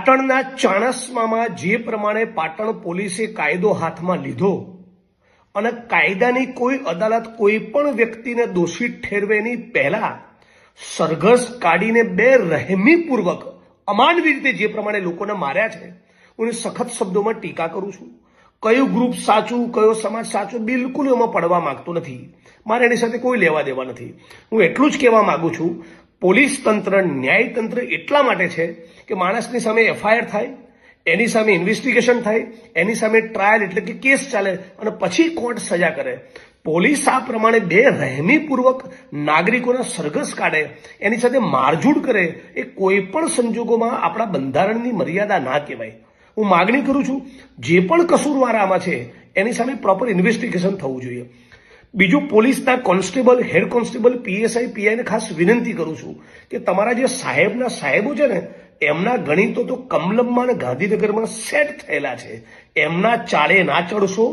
પાટણના ચાણસ્મામાં જે પ્રમાણે પાટણ પોલીસે કાયદો હાથમાં લીધો અને કાયદાની કોઈ અદાલત કોઈ પણ વ્યક્તિને દોષિત ઠેરવેની પહેલા સરઘસ કાઢીને બેરહેમીપૂર્વક અમાનવી રીતે જે પ્રમાણે લોકોને માર્યા છે હું સખત શબ્દોમાં ટીકા કરું છું। કયું ગ્રુપ સાચું કયો સમાજ સાચું બિલકુલ એમાં પડવા માંગતો નથી, મારે એની સાથે કોઈ લેવા દેવા નથી। હું એટલું જ કહેવા માંગુ છું, પોલીસ તંત્ર ન્યાયતંત્ર એટલા માટે છે કે માણસની સામે એફઆઈઆર થાય, એની સામે ઇન્વેસ્ટિગેશન થાય, એની સામે ટ્રાયલ એટલે કે કેસ ચાલે અને પછી કોર્ટ સજા કરે। પોલીસ આ પ્રમાણે બેરહેમીપૂર્વક નાગરિકોના સરઘસ કાઢે, એની સાથે મારઝૂડ કરે, એ કોઈ પણ સંજોગોમાં આપણા બંધારણની મર્યાદા ના કહેવાય। હું માગણી કરું છું, જે પણ કસૂરવાર આમાં છે એની સામે પ્રોપર ઇન્વેસ્ટિગેશન થવું જોઈએ। બીજું, પોલીસના કોન્સ્ટેબલ, હેડ કોન્સ્ટેબલ, પીએસઆઈ, પીઆઈને ખાસ વિનંતી કરું છું કે તમારા જે સાહેબો છે ને એમના ગણિતો તો કમલમમાં અને ગાંધીનગરમાં સેટ થયેલા છે, એમના ચાળે ના ચડશો,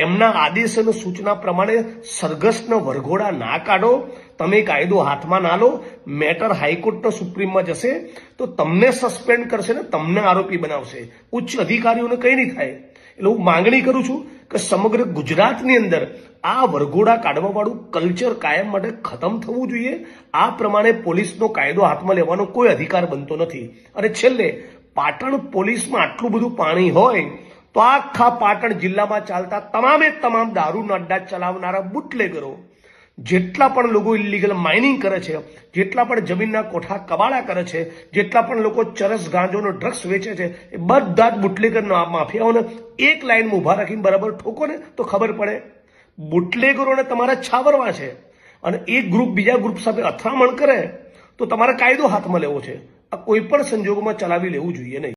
એમના આદેશ અને સૂચના પ્રમાણે સરઘસના વરઘોડા ના કાઢો, તમે કાયદો હાથમાં ના લો। મેટર હાઈકોર્ટના સુપ્રીમમાં જશે તો તમને સસ્પેન્ડ કરશે ને તમને આરોપી બનાવશે, ઉચ્ચ અધિકારીઓને કંઈ નહીં થાય। એટલે હું માંગણી કરું છું કે સમગ્ર ગુજરાતની અંદર આ વરઘોડા કાઢવાવાળું કલ્ચર કાયમ માટે ખતમ થવું જોઈએ। આ પ્રમાણે પોલીસનો કાયદો હાથમાં લેવાનો કોઈ અધિકાર બનતો નથી। અને છેલ્લે, પાટણ પોલીસમાં આટલું બધું પાણી હોય તો આખા પાટણ જિલ્લામાં ચાલતા તમામે તમામ દારૂના અડ્ડા ચલાવનારા બુટલેગરો, જેટલા પણ લોકો ઇલીગલ માઇનિંગ કરે છે, જેટલા પણ જમીનના કોઠા કબાડા કરે છે, જેટલા પણ લોકો ચરસ ગાંજોનો ડ્રગ્સ વેચે છે, એ બધા જ બુટલેગરના માફિયાઓને એક લાઈનમાં ઊભા રાખીને બરાબર ઠોકો ને તો ખબર પડે। બુટલેગરોને તમારે છાવરવા છે અને એક ગ્રુપ બીજા ગ્રુપ સાથે અથડામણ કરે તો તમારે કાયદો હાથમાં લેવો છે। આ કોઈ પણ સંજોગોમાં ચલાવી લેવું જોઈએ નહીં।